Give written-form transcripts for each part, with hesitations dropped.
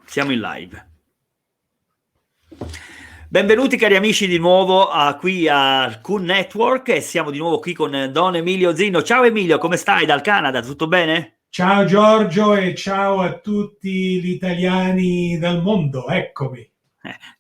Siamo in live. Benvenuti cari amici di nuovo qui a Q Network e siamo di nuovo qui con Don Emilio Zinno. Ciao Emilio, come stai dal Canada? Tutto bene? Ciao Giorgio e ciao a tutti gli italiani del mondo, eccomi.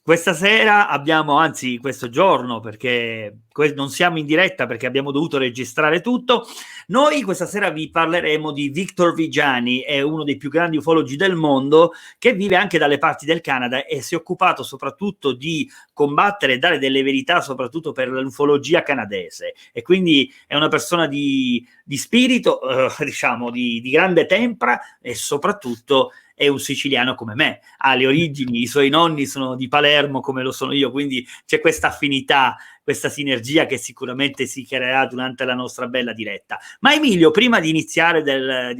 Questa sera abbiamo, anzi questo giorno, perché non siamo in diretta perché abbiamo dovuto registrare tutto, noi questa sera vi parleremo di Viggiani, è uno dei più grandi ufologi del mondo che vive anche dalle parti del Canada e si è occupato soprattutto di combattere e dare delle verità soprattutto per l'ufologia canadese, e quindi è una persona di spirito, diciamo, di grande tempra, e soprattutto è un siciliano come me, ha le origini, i suoi nonni sono di Palermo come lo sono io, quindi c'è questa affinità, questa sinergia che sicuramente si creerà durante la nostra bella diretta. Ma Emilio, prima di iniziare della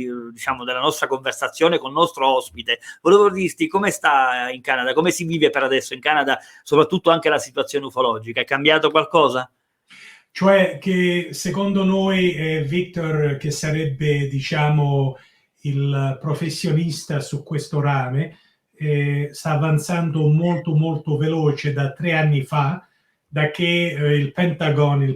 nostra conversazione con il nostro ospite, volevo dirti come sta in Canada, come si vive per adesso in Canada, soprattutto anche la situazione ufologica, è cambiato qualcosa? Cioè che secondo noi Victor, che sarebbe diciamo il professionista su questo rame, sta avanzando molto molto veloce da 3 anni fa, da che il Pentagono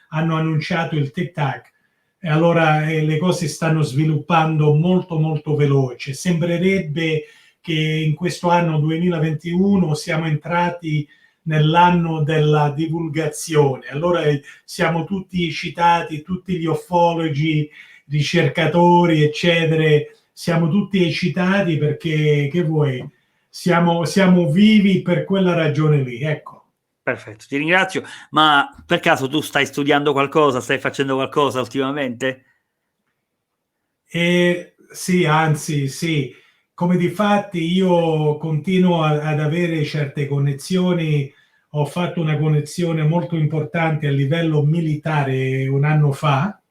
hanno annunciato il tic-tac. E allora le cose stanno sviluppando molto molto veloce. Sembrerebbe che in questo anno 2021 siamo entrati nell'anno della divulgazione. Allora siamo tutti citati, tutti gli ufologi, ricercatori, eccetera, siamo tutti eccitati perché, che vuoi, siamo vivi per quella ragione lì, ecco. Perfetto, ti ringrazio, ma per caso tu stai studiando qualcosa, stai facendo qualcosa ultimamente? Sì, anzi, sì, come difatti io continuo ad avere certe connessioni. Ho fatto una connessione molto importante a livello militare un anno fa,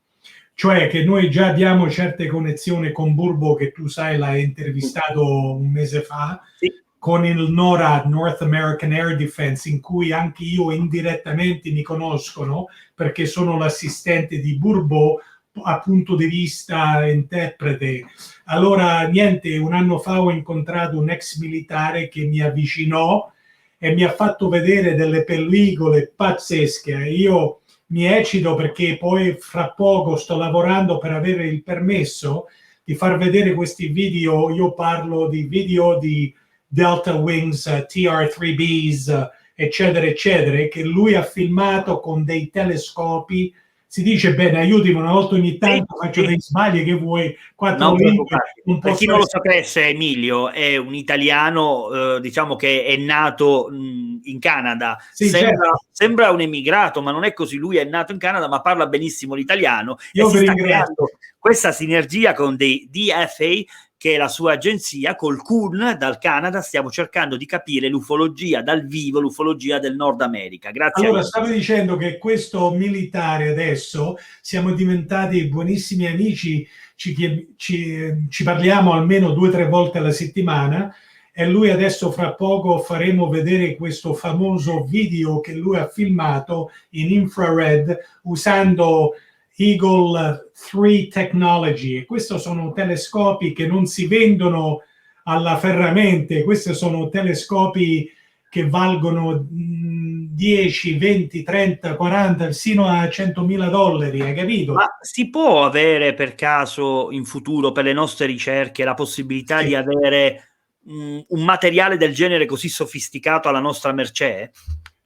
cioè che noi già abbiamo certe connessioni con Burbo, che tu sai, l'hai intervistato un mese fa, Sì. con il NORAD, North American Air Defense, in cui anche io indirettamente mi conoscono perché sono l'assistente di Burbo a punto di vista interprete. Allora, niente, un anno fa ho incontrato un ex militare che mi avvicinò e mi ha fatto vedere delle pellicole pazzesche. Io mi eccito perché poi fra poco sto lavorando per avere il permesso di far vedere questi video. Io parlo di video di Delta Wings, TR-3Bs, eccetera, eccetera, che lui ha filmato con dei telescopi. Si dice, bene, aiutami una volta ogni tanto, faccio dei sbagli, che vuoi, quattro Non lingue, preoccuparti. non Per chi posso non lo essere... sapesse, Emilio è un italiano, diciamo che è nato in Canada. Sì, certo. Sembra un emigrato, ma non è così. Lui è nato in Canada, ma parla benissimo l'italiano e Io si vi sta ringrazio. creando questa sinergia con dei DFA, che è la sua agenzia, col CUN dal Canada. Stiamo cercando di capire l'ufologia dal vivo, l'ufologia del Nord America. Grazie Allora, a stavo dicendo che questo militare adesso siamo diventati buonissimi amici, ci parliamo almeno 2 o 3 volte alla settimana, e lui adesso fra poco faremo vedere questo famoso video che lui ha filmato in infrared usando Eagle 3 Technology. E questi sono telescopi che non si vendono alla ferramente, questi sono telescopi che valgono 10, 20, 30, 40, sino a $100.000, hai capito? Ma si può avere per caso in futuro, per le nostre ricerche, la possibilità Sì. di avere un materiale del genere così sofisticato alla nostra mercé?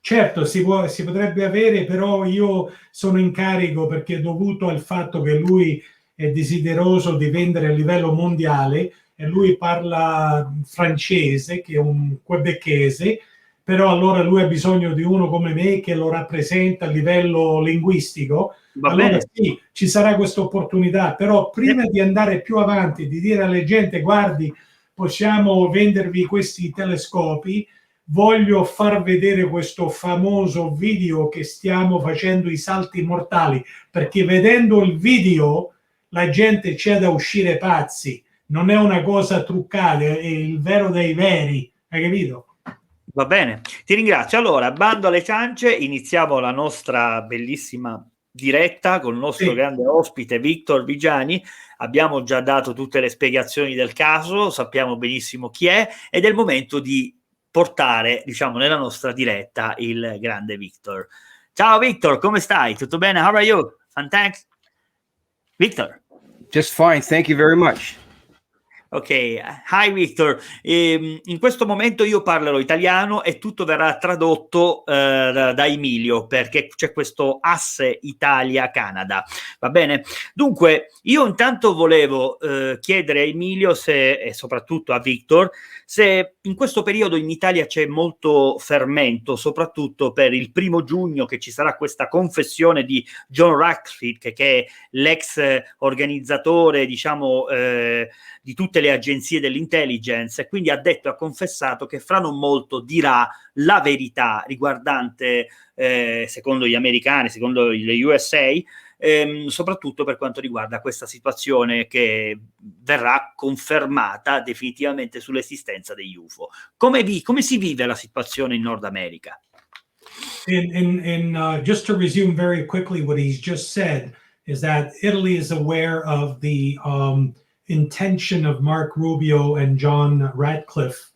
Certo, si potrebbe avere, però io sono in carico perché dovuto al fatto che lui è desideroso di vendere a livello mondiale, e lui parla francese, che è un quebecchese, però allora lui ha bisogno di uno come me che lo rappresenta a livello linguistico. Va Allora bene? sì, ci sarà questa opportunità, però prima di andare più avanti, di dire alle gente, guardi, possiamo vendervi questi telescopi, voglio far vedere questo famoso video che stiamo facendo, i salti mortali, perché vedendo il video la gente c'è da uscire pazzi, non è una cosa truccata, è il vero dei veri, hai capito? Va bene, ti ringrazio. Allora, bando alle ciance, iniziamo la nostra bellissima diretta con il nostro grande ospite Victor Viggiani. Abbiamo già dato tutte le spiegazioni del caso, sappiamo benissimo chi è, ed è il momento di portare, diciamo, nella nostra diretta il grande Victor. Ciao Victor, come stai? Tutto bene? How are you? Fantastic. Victor. Just fine, thank you very much. Ok, hi Victor. In questo momento io parlerò italiano e tutto verrà tradotto da Emilio, perché c'è questo asse Italia-Canada, va bene? Dunque, io intanto volevo chiedere a Emilio e soprattutto a Victor se in questo periodo in Italia c'è molto fermento, soprattutto per il 1° giugno, che ci sarà questa confessione di John Ratcliffe, che è l'ex organizzatore, diciamo, di tutte le agenzie dell'intelligence, e quindi ha confessato che fra non molto dirà la verità riguardante, secondo gli americani, secondo le USA, soprattutto per quanto riguarda questa situazione che verrà confermata definitivamente sull'esistenza degli UFO. Come si vive la situazione in Nord America? Just to resume very quickly what he's just said, is that Italy is aware of the intention of Mark Rubio and John Ratcliffe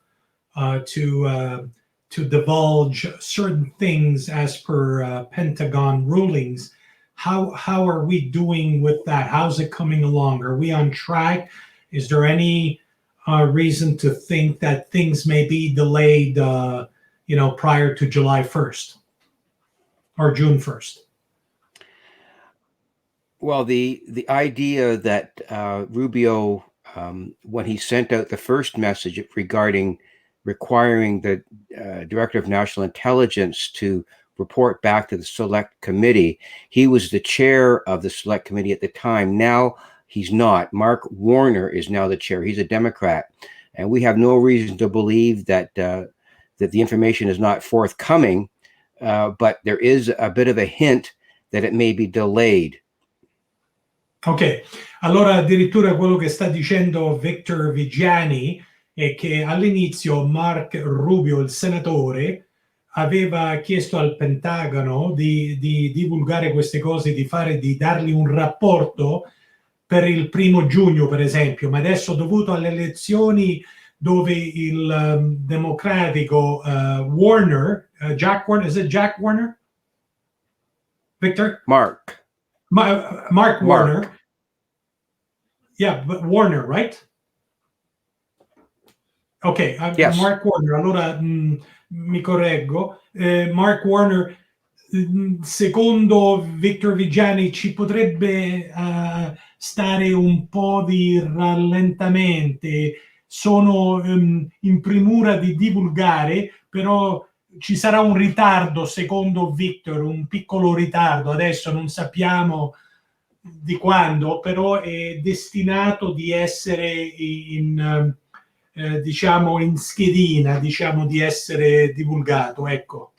to divulge certain things as per Pentagon rulings. How are we doing with that? How's it coming along? Are we on track? Is there any reason to think that things may be delayed, prior to July 1st or June 1st? Well, the idea that Rubio, when he sent out the first message regarding requiring the Director of National Intelligence to report back to the Select Committee, he was the chair of the Select Committee at the time. Now he's not. Mark Warner is now the chair. He's a Democrat. And we have no reason to believe that that the information is not forthcoming, but there is a bit of a hint that it may be delayed. Ok, allora addirittura quello che sta dicendo Victor Viggiani è che all'inizio Mark Rubio, il senatore, aveva chiesto al Pentagono di divulgare queste cose, di dargli un rapporto per il 1° giugno, per esempio, ma adesso, dovuto alle elezioni dove il democratico Warner, Jack Warner, is it Jack Warner? Victor? Mark Warner. Yeah, but Warner, right? Ok, yes. Mark Warner, allora mi correggo. Mark Warner, secondo Victor Viggiani, ci potrebbe stare un po' di rallentamento. Sono in premura di divulgare, però ci sarà un ritardo, secondo Victor, un piccolo ritardo. Adesso non sappiamo di quando, però è destinato di essere in schedina, di essere divulgato, ecco.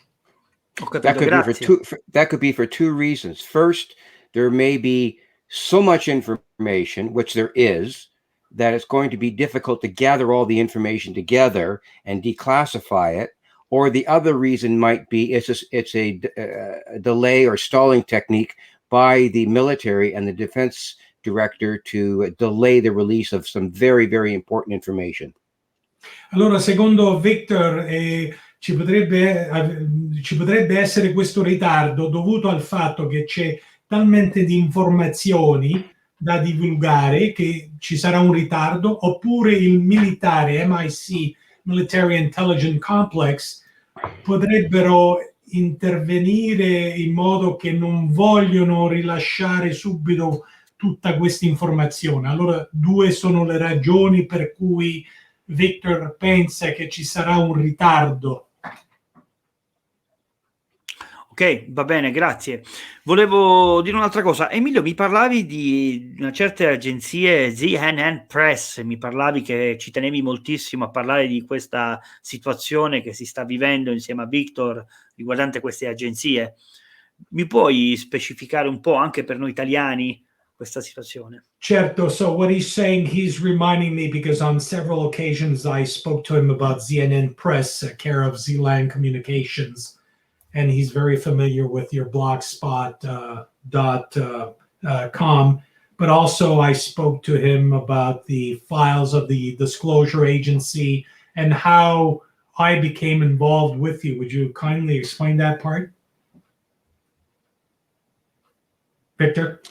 That could be for two reasons. First, there may be so much information, which there is, that it's going to be difficult to gather all the information together and declassify it. Or the other reason might be it's a delay or stalling technique by the military and the defense director to delay the release of some very, very important information. Allora, secondo Victor, ci potrebbe essere questo ritardo dovuto al fatto che c'è talmente di informazioni da divulgare che ci sarà un ritardo, oppure il militare, MIC, Military Intelligence Complex, potrebbero intervenire in modo che non vogliono rilasciare subito tutta questa informazione. Allora, due sono le ragioni per cui Victor pensa che ci sarà un ritardo. Ok, va bene, grazie. Volevo dire un'altra cosa. Emilio, mi parlavi di una certa agenzie, CNN Press, mi parlavi che ci tenevi moltissimo a parlare di questa situazione che si sta vivendo insieme a Victor riguardante queste agenzie. Mi puoi specificare un po' anche per noi italiani questa situazione? Certo, so what he's saying, he's reminding me because on several occasions I spoke to him about CNN Press, care of Zealand Communications. And he's very familiar with your blogspot com. But also I spoke to him about the files of the Disclosure Agency and how I became involved with you. Would you kindly explain that part? Victor?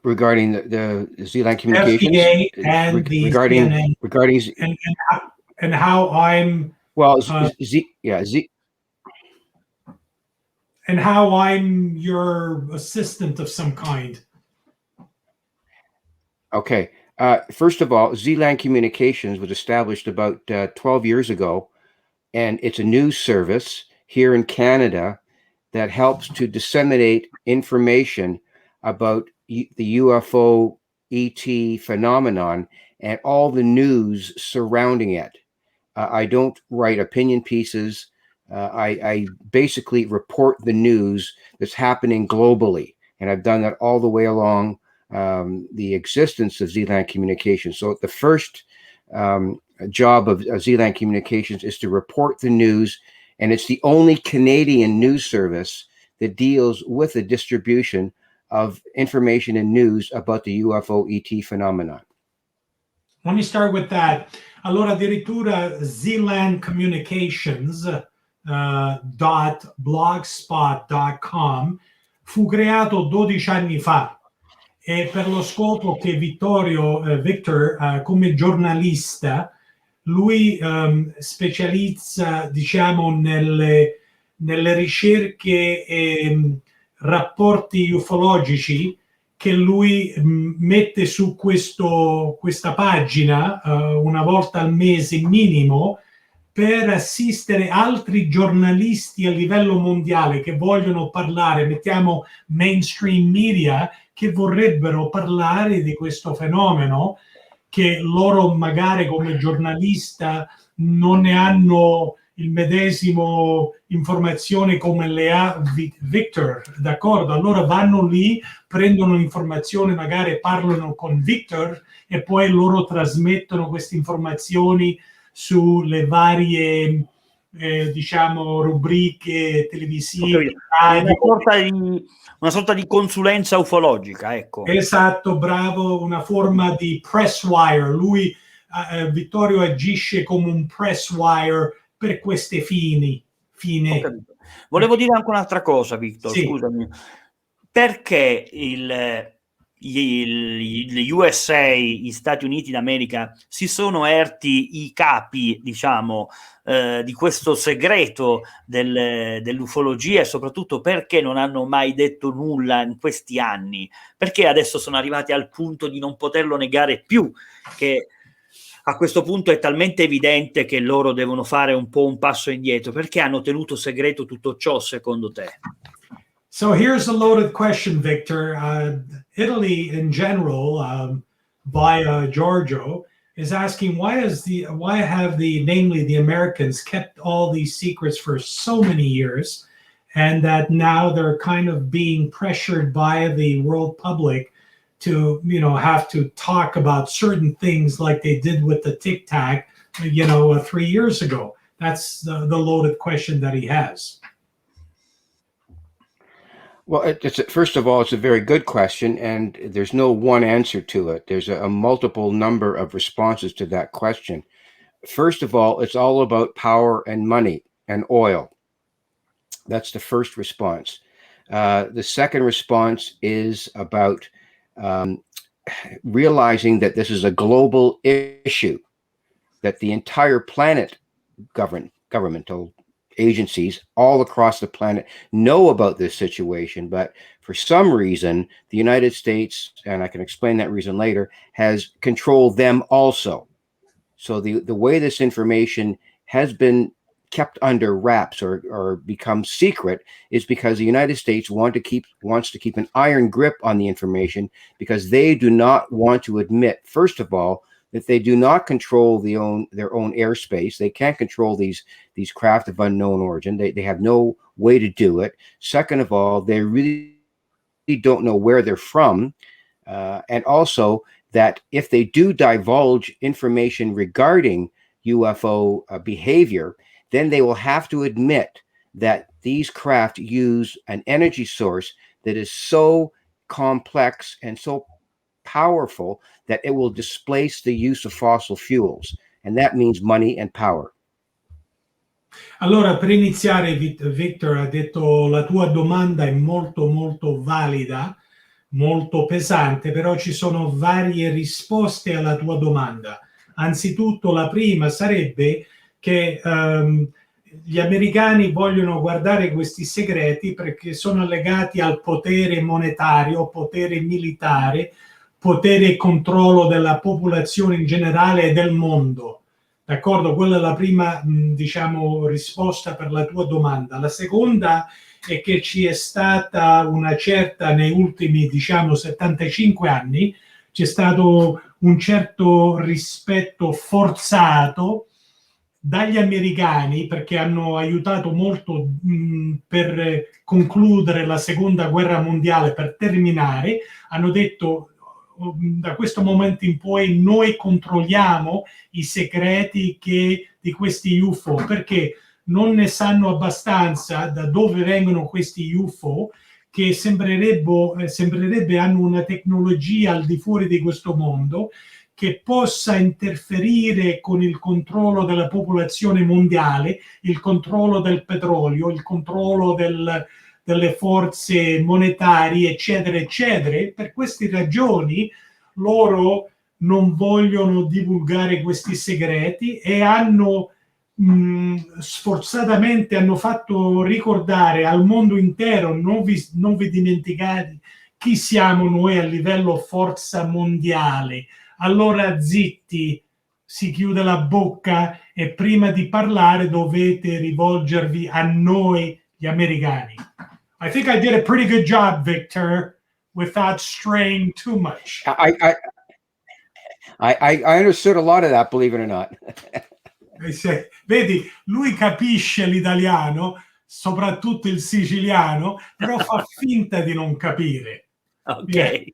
Regarding the Zealand Communications? FDA and the regarding, CNN. Regarding... And how I'm... Well, and how I'm your assistant of some kind. Okay. First of all, Zealand Communications was established about 12 years ago, and it's a news service here in Canada that helps to disseminate information about the UFO ET phenomenon and all the news surrounding it. I don't write opinion pieces. I basically report the news that's happening globally, and I've done that all the way along the existence of Zealand Communications. So the first job of Zealand Communications is to report the news, and it's the only Canadian news service that deals with the distribution of information and news about the UFO ET phenomenon. Let me start with that. Allora, addirittura Zealand Communications .blogspot.com fu creato 12 anni fa e per lo scopo che Victor come giornalista lui specializza, diciamo, nelle ricerche e rapporti ufologici che lui mette su questa pagina una volta al mese minimo, per assistere altri giornalisti a livello mondiale che vogliono parlare, mettiamo mainstream media, che vorrebbero parlare di questo fenomeno, che loro magari come giornalista non ne hanno il medesimo informazione come le ha Victor, d'accordo? Allora vanno lì, prendono informazione, magari parlano con Victor e poi loro trasmettono queste informazioni sulle varie diciamo rubriche televisive, radio. Una sorta di consulenza ufologica, ecco. Esatto, bravo, una forma di press wire. Lui, Vittorio, agisce come un press wire per queste fine. Volevo dire anche un'altra cosa, Victor, sì. Scusami. Perché gli USA, gli Stati Uniti d'America, si sono erti i capi, diciamo, di questo segreto dell'ufologia, e soprattutto perché non hanno mai detto nulla in questi anni? Perché adesso sono arrivati al punto di non poterlo negare più, che a questo punto è talmente evidente che loro devono fare un po' un passo indietro? Perché hanno tenuto segreto tutto ciò, secondo te? So here's a loaded question, Victor. Italy in general, via Giorgio, is asking why have namely the Americans kept all these secrets for so many years, and that now they're kind of being pressured by the world public to, have to talk about certain things like they did with the Tic Tac, 3 years ago. That's the loaded question that he has. Well, first of all, it's a very good question, and there's no one answer to it. There's a multiple number of responses to that question. First of all, it's all about power and money and oil. That's the first response. The second response is about realizing that this is a global issue, that the entire planet, governmental agencies all across the planet know about this situation, but for some reason, the United States, and I can explain that reason later, has controlled them also. So the way this information has been kept under wraps or become secret is because the United States wants to keep an iron grip on the information, because they do not want to admit, first of all, that they do not control their own airspace. They can't control these craft of unknown origin. They have no way to do it. Second of all, they really don't know where they're from. And also that if they do divulge information regarding UFO behavior, then they will have to admit that these craft use an energy source that is so complex and so powerful that it will displace the use of fossil fuels. And that means money and power. Allora, per iniziare, Victor ha detto la tua domanda è molto molto valida, molto pesante, però ci sono varie risposte alla tua domanda. Anzitutto la prima sarebbe che gli americani vogliono guardare questi segreti perché sono legati al potere monetario, potere militare, potere e controllo della popolazione in generale e del mondo. D'accordo? Quella è la prima, diciamo, risposta per la tua domanda. La seconda è che ci è stata una certa, nei ultimi, diciamo, 75 anni, c'è stato un certo rispetto forzato dagli americani, perché hanno aiutato molto per concludere la seconda guerra mondiale, per terminare, hanno detto da questo momento in poi noi controlliamo i segreti di questi UFO, perché non ne sanno abbastanza da dove vengono questi UFO, che sembrerebbe hanno una tecnologia al di fuori di questo mondo che possa interferire con il controllo della popolazione mondiale, il controllo del petrolio, il controllo delle forze monetarie, eccetera, eccetera. Per queste ragioni loro non vogliono divulgare questi segreti e hanno sforzatamente hanno fatto ricordare al mondo intero: non vi dimenticate chi siamo noi a livello forza mondiale. Allora zitti, si chiude la bocca e prima di parlare dovete rivolgervi a noi gli americani. I think I did a pretty good job, Victor, without straying too much. I understood a lot of that, believe it or not. Vedi, lui capisce l'italiano, soprattutto il siciliano, però fa finta di non capire. Ok,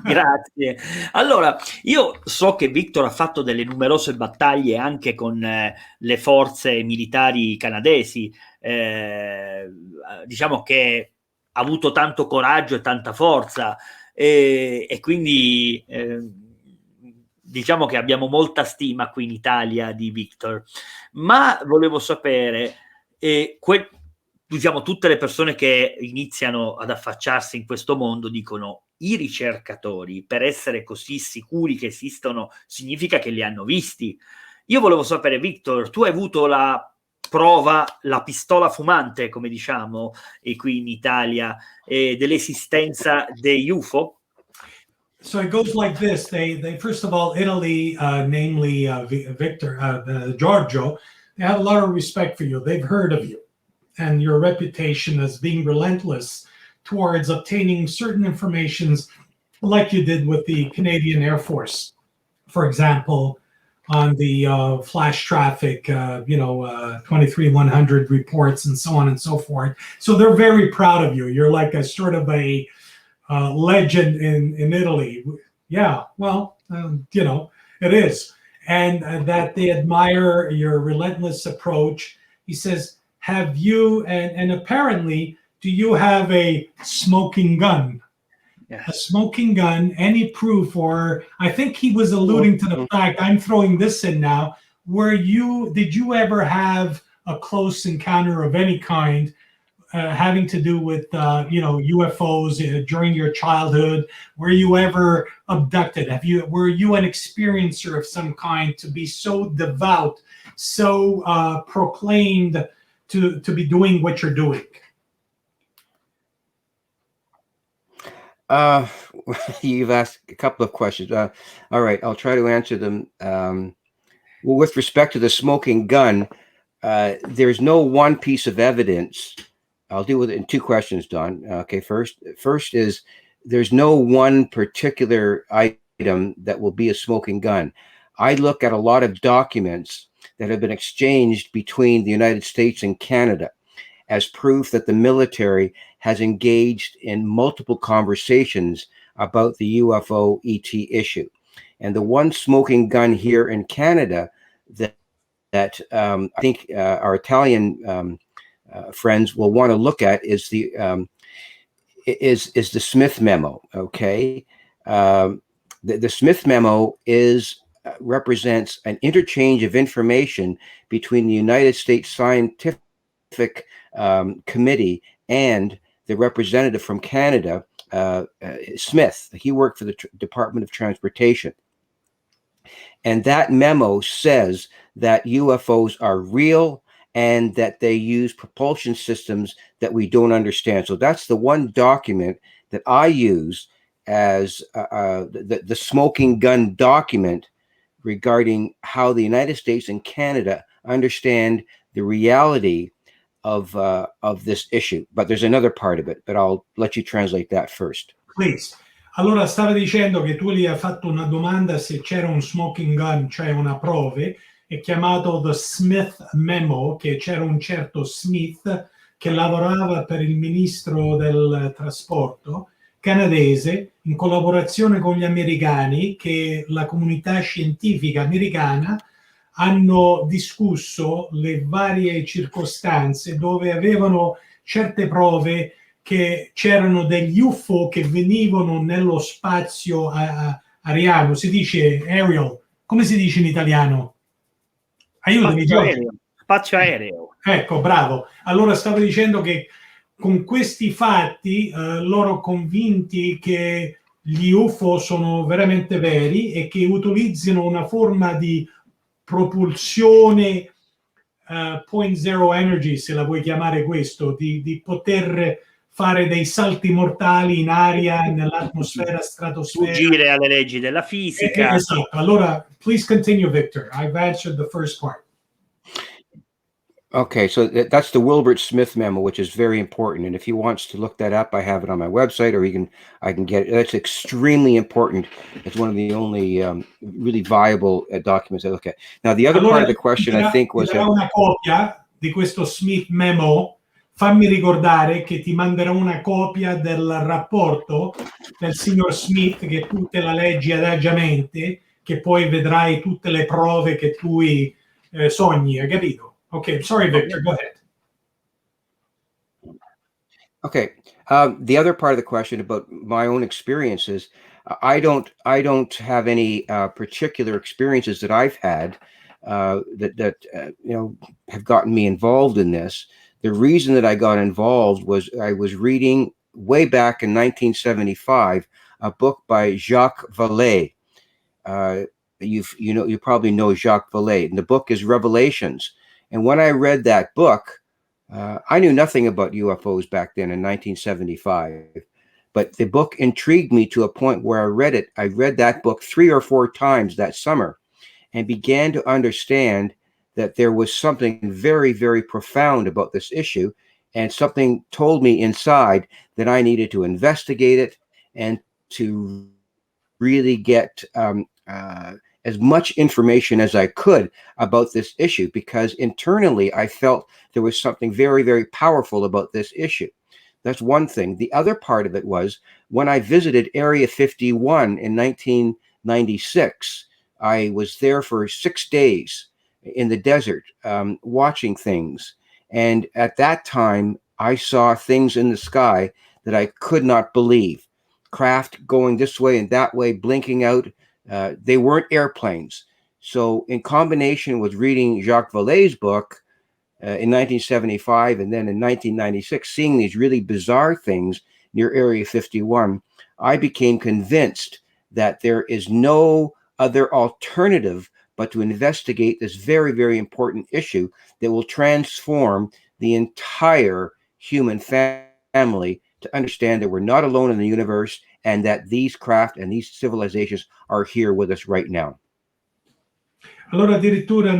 grazie. Allora, io so che Victor ha fatto delle numerose battaglie anche con le forze militari canadesi, diciamo che ha avuto tanto coraggio e tanta forza, e quindi diciamo che abbiamo molta stima qui in Italia di Victor, ma volevo sapere, diciamo, tutte le persone che iniziano ad affacciarsi in questo mondo dicono: i ricercatori, per essere così sicuri che esistono, significa che li hanno visti. Io volevo sapere, Victor, tu hai avuto la prova, la pistola fumante, come diciamo qui in Italia, dell'esistenza degli UFO? So it goes like this. They first of all, Italy, namely Victor, Giorgio, they have a lot of respect for you. They've heard of you and your reputation as being relentless towards obtaining certain informations, like you did with the Canadian Air Force, for example, on the flash traffic, 23-100 reports and so on and so forth. So they're very proud of you. You're like a sort of a legend in Italy. Yeah, well, it is. And that they admire your relentless approach. He says, have you, and apparently, do you have a smoking gun? Yeah. A smoking gun, any proof, or I think he was alluding to the fact, I'm throwing this in now, did you ever have a close encounter of any kind having to do with, UFOs during your childhood? Were you ever abducted? Were you an experiencer of some kind to be so devout, so proclaimed to be doing what you're doing? You've asked a couple of questions. All right, I'll try to answer them. Well, with respect to the smoking gun, there's no one piece of evidence. I'll deal with it in two questions, Don. Okay, first is there's no one particular item that will be a smoking gun. I look at a lot of documents that have been exchanged between the United States and Canada as proof that the military has engaged in multiple conversations about the UFO ET issue. And the one smoking gun here in Canada that I think our Italian friends will want to look at is is the Smith memo. Okay, the Smith memo represents an interchange of information between the United States Scientific Committee and the representative from Canada, Smith. He worked for the Department of Transportation. And that memo says that UFOs are real and that they use propulsion systems that we don't understand. So that's the one document that I use as the smoking gun document regarding how the United States and Canada understand the reality of this issue. But there's another part of it, but I'll let you translate that first. Please. Allora, stava dicendo che tu gli hai fatto una domanda se c'era un smoking gun, cioè una prove, è chiamato The Smith Memo, che c'era un certo Smith che lavorava per il ministro del trasporto canadese in collaborazione con gli americani, che la comunità scientifica americana hanno discusso le varie circostanze dove avevano certe prove che c'erano degli UFO che venivano nello spazio aereo, si dice aerial, come si dice in italiano? Aiutami, spazio aereo. Ecco, bravo. Allora stavo dicendo che con questi fatti loro convinti che gli UFO sono veramente veri e che utilizzano una forma di propulsione point zero energy, se la vuoi chiamare questo, di poter fare dei salti mortali in aria, nell'atmosfera, stratosfera. Fuggire alle leggi della fisica. Esatto. Allora, please continue, Victor. I've answered the first part. Okay, so that's the Wilbert Smith memo, which is very important. And if he wants to look that up, I have it on my website, or I can get it. That's extremely important. It's one of the only really viable documents I look at. Now, the other part of the question, I think, was una copia di questo Smith memo. Fammi ricordare che ti manderò una copia del rapporto del signor Smith, che tu te la leggi adagiamente, che poi vedrai tutte le prove che tu sogni, hai capito? Okay, sorry, Victor, go ahead. Okay, the other part of the question about my own experiences, I don't have any particular experiences that I've had that have gotten me involved in this. The reason that I got involved was I was reading way back in 1975 a book by Jacques Vallée. You probably know Jacques Vallée, and the book is Revelations. And when I read that book, I knew nothing about UFOs back then in 1975, but the book intrigued me to a point where I read it. I read that book 3 or 4 times that summer and began to understand that there was something very, very profound about this issue, and something told me inside that I needed to investigate it and to really get as much information as I could about this issue, because internally I felt there was something very, very powerful about this issue. That's one thing. The other part of it was when I visited Area 51 in 1996, I was there for 6 days in the desert, watching things. And at that time, I saw things in the sky that I could not believe. Craft going this way and that way, blinking out. They weren't airplanes. So in combination with reading Jacques Vallée's book in 1975 and then in 1996, seeing these really bizarre things near Area 51, I became convinced that there is no other alternative but to investigate this very, very important issue that will transform the entire human family to understand that we're not alone in the universe and that these craft and these civilizations are here with us right now. Allora addirittura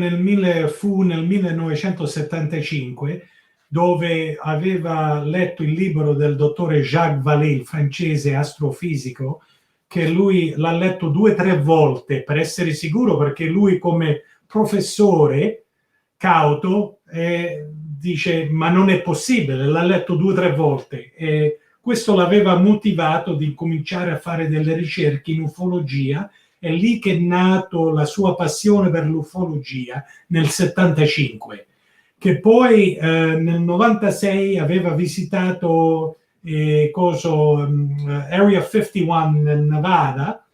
fu nel 1975 dove aveva letto il libro del dottore Jacques Vallée, il francese astrofisico, che lui l'ha letto 2 o 3 volte per essere sicuro, perché lui come professore cauto dice ma non è possibile, l'ha letto 2 o 3 volte e questo l'aveva motivato di cominciare a fare delle ricerche in ufologia. È lì che è nato la sua passione per l'ufologia nel 75, che poi nel 96 aveva visitato Area 51 nel Nevada,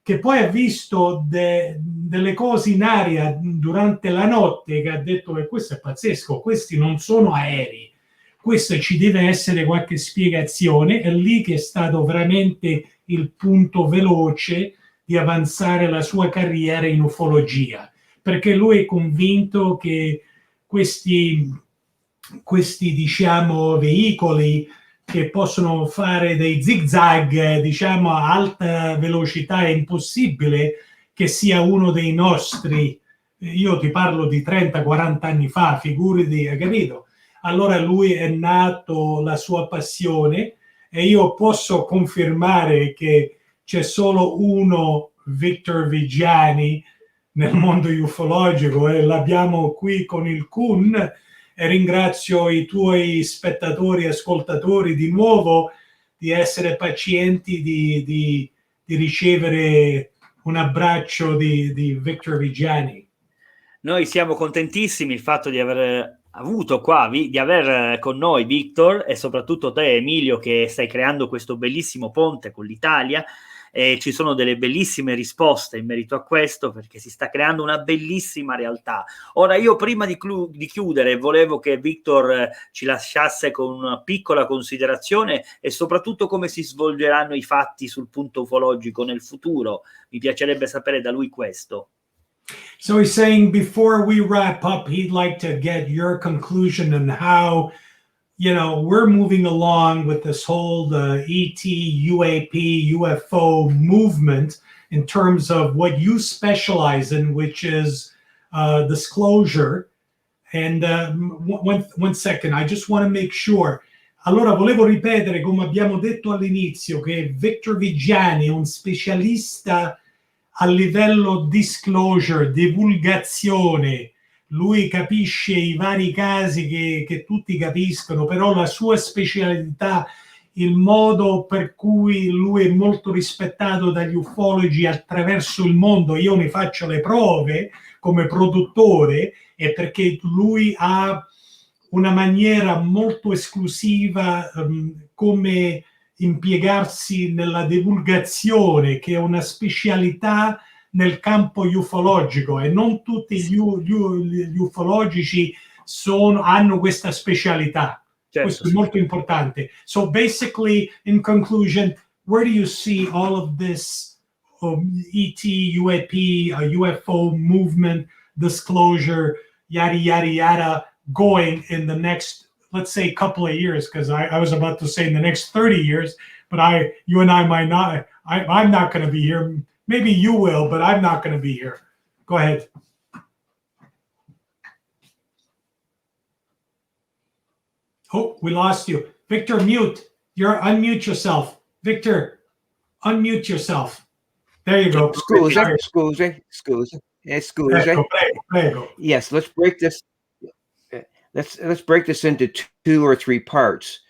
che poi ha visto delle cose in aria durante la notte, che ha detto che questo è pazzesco, questi non sono aerei, questo ci deve essere qualche spiegazione. È lì che è stato veramente il punto veloce di avanzare la sua carriera in ufologia, perché lui è convinto che questi diciamo veicoli che possono fare dei zigzag, diciamo, a alta velocità, è impossibile che sia uno dei nostri. Io ti parlo di 30-40 anni fa, figurati, hai capito? Allora lui è nato la sua passione, e io posso confermare che c'è solo uno Victor Viggiani nel mondo ufologico, e l'abbiamo qui con il Kun. E ringrazio i tuoi spettatori e ascoltatori di nuovo di essere pazienti, di ricevere un abbraccio di Victor Viggiani. Noi siamo contentissimi il fatto di aver avuto qua, di aver con noi Victor, e soprattutto te Emilio, che stai creando questo bellissimo ponte con l'Italia. E ci sono delle bellissime risposte in merito a questo, perché si sta creando una bellissima realtà. Ora, io prima di chiudere volevo che Victor ci lasciasse con una piccola considerazione, e soprattutto come si svolgeranno i fatti sul punto ufologico nel futuro. Mi piacerebbe sapere da lui questo. So he's saying before we wrap up, he'd like to get your conclusion on how, you know, we're moving along with this whole ET, UAP, UFO movement in terms of what you specialize in, which is disclosure. And one second, I just want to make sure. Allora, volevo ripetere, come abbiamo detto all'inizio, che Victor Viggiani è un specialista a livello disclosure, divulgazione. Lui capisce i vari casi che tutti capiscono, però la sua specialità, il modo per cui lui è molto rispettato dagli ufologi attraverso il mondo, io ne faccio le prove come produttore, è perché lui ha una maniera molto esclusiva come impiegarsi nella divulgazione, che è una specialità nel campo ufologico, e non tutti gli ufologici hanno questa specialità. Certo, questo è molto importante. So basically, in conclusion, where do you see all of this ET, UAP, UFO movement, disclosure, yada, yada, yada, going in the next, let's say, couple of years? Because I was about to say in the next 30 years, but you and I might not. I'm not going to be here. Maybe you will, but I'm not going to be here. Go ahead. Oh, we lost you. Victor, mute. Unmute yourself. Victor, unmute yourself. There you go. Scusi. Prego. Yes, let's break this. Let's break this into 2 or 3 parts.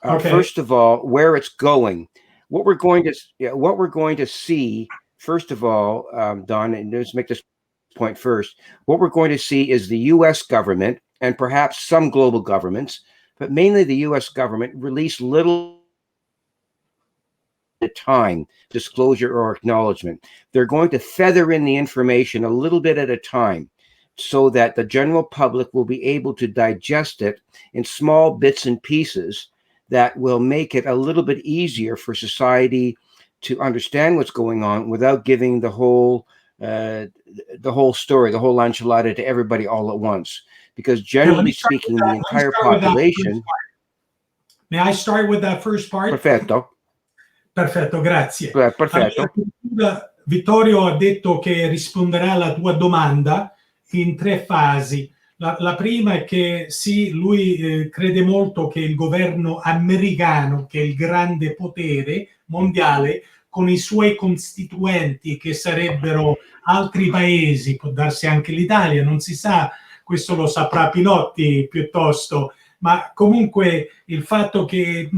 Okay. First of all, where it's going. What we're going to see. First of all, Don, and let's make this point first. What we're going to see is the U.S. government, and perhaps some global governments, but mainly the U.S. government, release little at a time disclosure or acknowledgement. They're going to feather in the information a little bit at a time, so that the general public will be able to digest it in small bits and pieces that will make it a little bit easier for society to understand what's going on without giving the whole story, the whole enchilada to everybody all at once. Because generally speaking, the entire population... May I start with that first part? Perfetto, grazie. Perfetto. Allora, Vittorio ha detto che risponderà alla tua domanda in 3 fasi. La prima è che sì, lui crede molto che il governo americano, che è il grande potere mondiale, con i suoi costituenti, che sarebbero altri paesi, può darsi anche l'Italia, non si sa, questo lo saprà Pinotti piuttosto, ma comunque il fatto che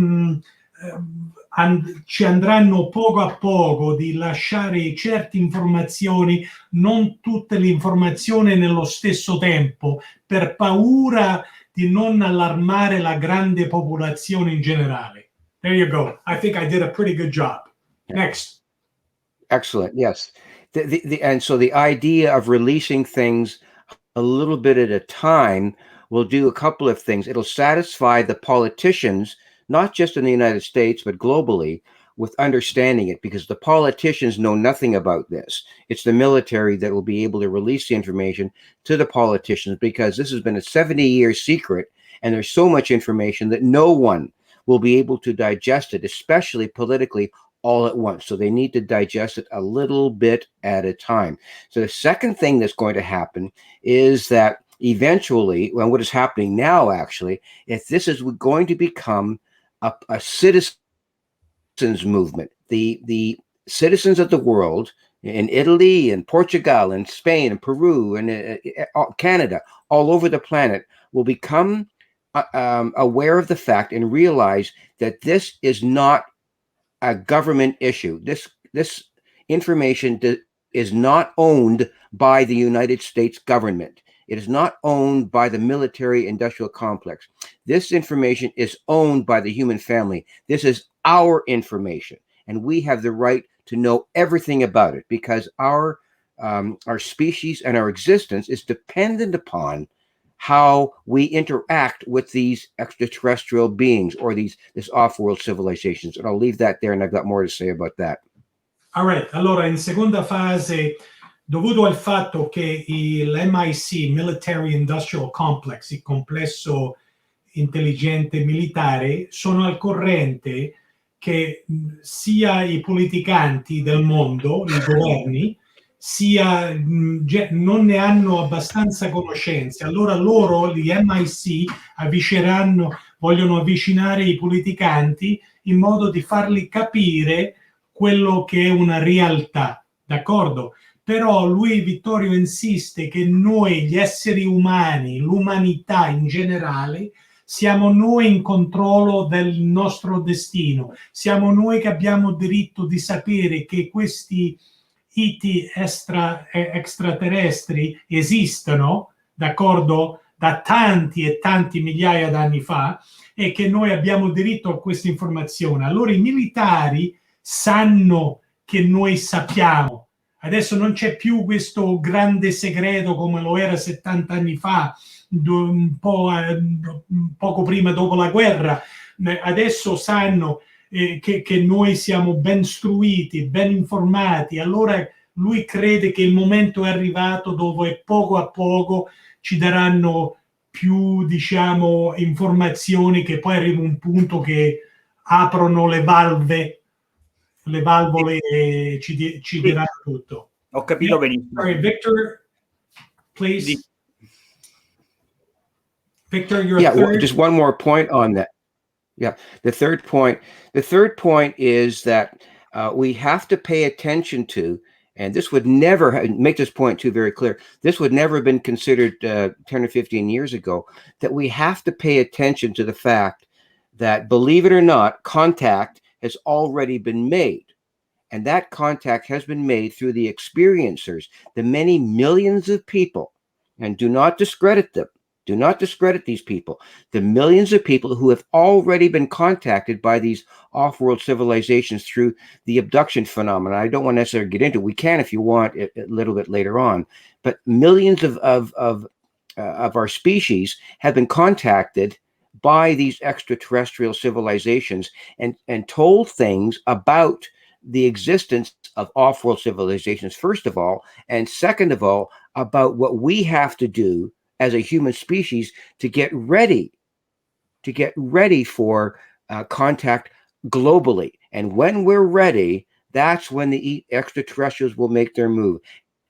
ci andranno poco a poco di lasciare certe informazioni, non tutte le informazioni nello stesso tempo, per paura di non allarmare la grande popolazione in generale. There you go. I think I did a pretty good job. Next. Excellent. Yes. And so the idea of releasing things a little bit at a time will do a couple of things. It'll satisfy the politicians, not just in the United States, but globally, with understanding it, because the politicians know nothing about this. It's the military that will be able to release the information to the politicians, because this has been a 70-year secret, and there's so much information that no one will be able to digest it, especially politically, all at once. So they need to digest it a little bit at a time. So the second thing that's going to happen is that eventually, well, what is happening now actually, if this is going to become a citizens movement, the citizens of the world in Italy and Portugal and Spain and Peru and Canada, all over the planet, will become aware of the fact and realize that this is not a government issue. This information is not owned by the United States government. It is not owned by the military industrial complex. This information is owned by the human family. This is our information, and we have the right to know everything about it, because our species and our existence is dependent upon how we interact with these extraterrestrial beings or this off-world civilizations. And I'll leave that there, and I've got more to say about that. All right. Allora, in seconda fase, dovuto al fatto che l'MIC, Military Industrial Complex, il complesso intelligente militare, sono al corrente che sia i politicanti del mondo, i governi, sia non ne hanno abbastanza conoscenze. Allora loro, gli MIC, vogliono avvicinare i politicanti in modo di farli capire quello che è una realtà, d'accordo? Però lui, Vittorio, insiste che noi, gli esseri umani, l'umanità in generale, siamo noi in controllo del nostro destino. Siamo noi che abbiamo diritto di sapere che questi iti extraterrestri esistono, d'accordo, da tanti e tanti migliaia d'anni fa, e che noi abbiamo diritto a questa informazione. Allora i militari sanno che noi sappiamo. Adesso non c'è più questo grande segreto come lo era 70 anni fa, poco prima dopo la guerra. Adesso sanno che noi siamo ben istruiti, ben informati. Allora lui crede che il momento è arrivato dove poco a poco ci daranno più, diciamo, informazioni, che poi arriva un punto che aprono le valvole e ci diranno tutto. Ho capito benissimo. Sorry, Victor, please. Victor, your yeah, third. Well, just one more point on that. Yeah, the third point is that we have to pay attention to, and this would never make this point too very clear. This would never have been considered 10 or 15 years ago, that we have to pay attention to the fact that, believe it or not, contact has already been made. And that contact has been made through the experiencers, the many millions of people, and do not discredit them. Do not discredit these people. The millions of people who have already been contacted by these off-world civilizations through the abduction phenomena. I don't want to necessarily get into it. We can, if you want, a little bit later on. But millions of our species have been contacted by these extraterrestrial civilizations and told things about the existence of off-world civilizations, first of all, and second of all, about what we have to do as a human species to get ready for contact globally. And when we're ready, that's when the extraterrestrials will make their move.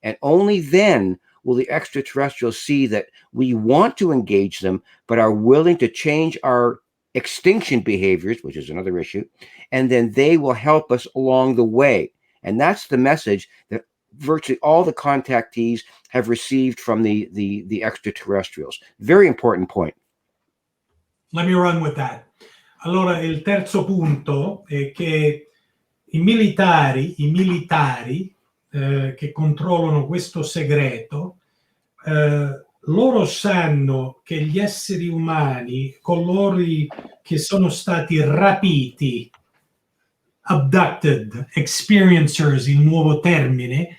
And only then will the extraterrestrials see that we want to engage them, but are willing to change our extinction behaviors, which is another issue, and then they will help us along the way. And that's the message that virtually all the contactees have received from the extraterrestrials. Very important point. Let me run with that. Allora, il terzo punto è che i militari che controllano questo segreto loro sanno che gli esseri umani, coloro che sono stati rapiti, abducted, experiencers, il nuovo termine,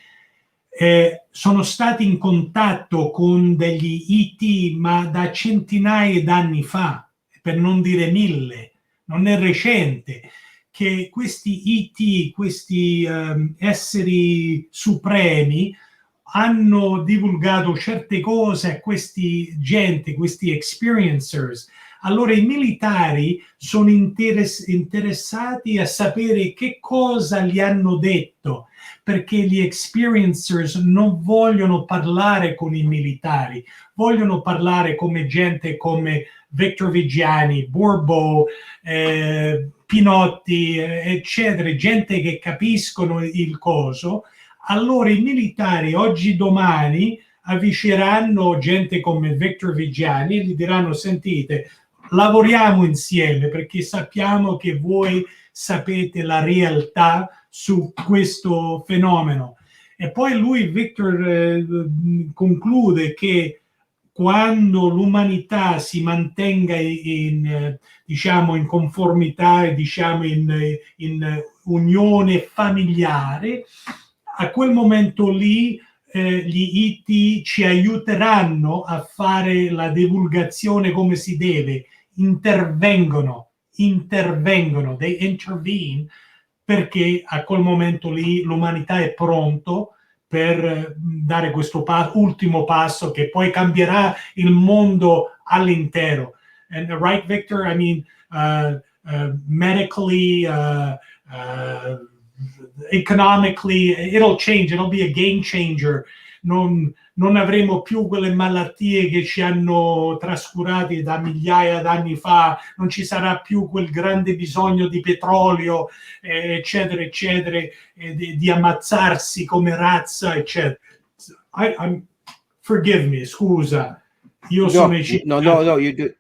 sono stati in contatto con degli ET, ma da centinaia d'anni fa, per non dire 1000, non è recente, che questi ET, questi esseri supremi, hanno divulgato certe cose a questi experiencers. Allora i militari sono interessati a sapere che cosa gli hanno detto, perché gli experiencers non vogliono parlare con i militari, vogliono parlare come gente come Victor Viggiani, Bourbeau, Pinotti, eccetera, gente che capiscono il coso. Allora i militari oggi domani avvicineranno gente come Victor Viggiani e gli diranno: sentite, lavoriamo insieme perché sappiamo che voi sapete la realtà su questo fenomeno. E poi lui, Victor, conclude che quando l'umanità si mantenga diciamo, in conformità e diciamo, in unione familiare, a quel momento lì gli IT ci aiuteranno a fare la divulgazione come si deve, intervengono, they intervene, perché a quel momento lì l'umanità è pronto per dare questo ultimo passo che poi cambierà il mondo all'intero. And right, Victor? I mean, medically, economically, it'll change, it'll be a game changer. Non avremo più quelle malattie che ci hanno trascurati da migliaia d'anni fa, non ci sarà più quel grande bisogno di petrolio, eccetera, eccetera, di ammazzarsi come razza, eccetera. Forgive me, scusa, io sono No, you do.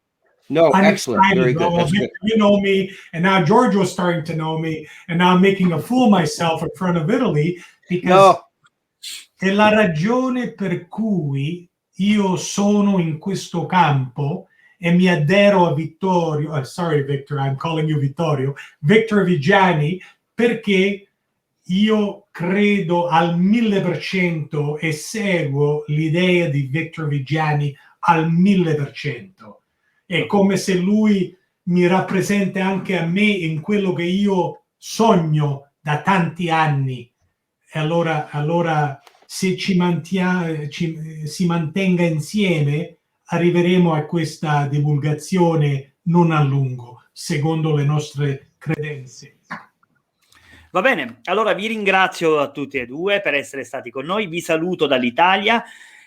No, I'm excellent, excited. very good. Well, Victor, you know me, and now George was starting to know me, and now I'm making a fool of myself in front of Italy, because è la ragione per cui io sono in questo campo e mi addero a Vittorio, sorry Victor, I'm calling you Vittorio, Victor Viggiani, perché io credo al 1000% e seguo l'idea di Victor Viggiani al 1000%. È come se lui mi rappresenta anche a me in quello che io sogno da tanti anni. E allora se si mantenga insieme, arriveremo a questa divulgazione non a lungo, secondo le nostre credenze. Va bene, allora vi ringrazio a tutti e due per essere stati con noi, vi saluto dall'Italia.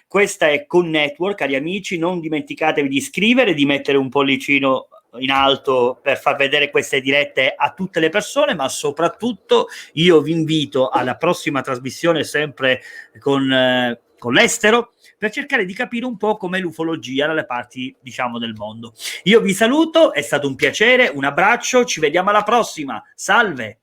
Questa è Con Network, cari amici, non dimenticatevi di iscrivere, di mettere un pollicino in alto per far vedere queste dirette a tutte le persone, ma soprattutto io vi invito alla prossima trasmissione sempre con l'estero, per cercare di capire un po' com'è l'ufologia dalle parti, diciamo, del mondo. Io vi saluto, è stato un piacere, un abbraccio, ci vediamo alla prossima, salve!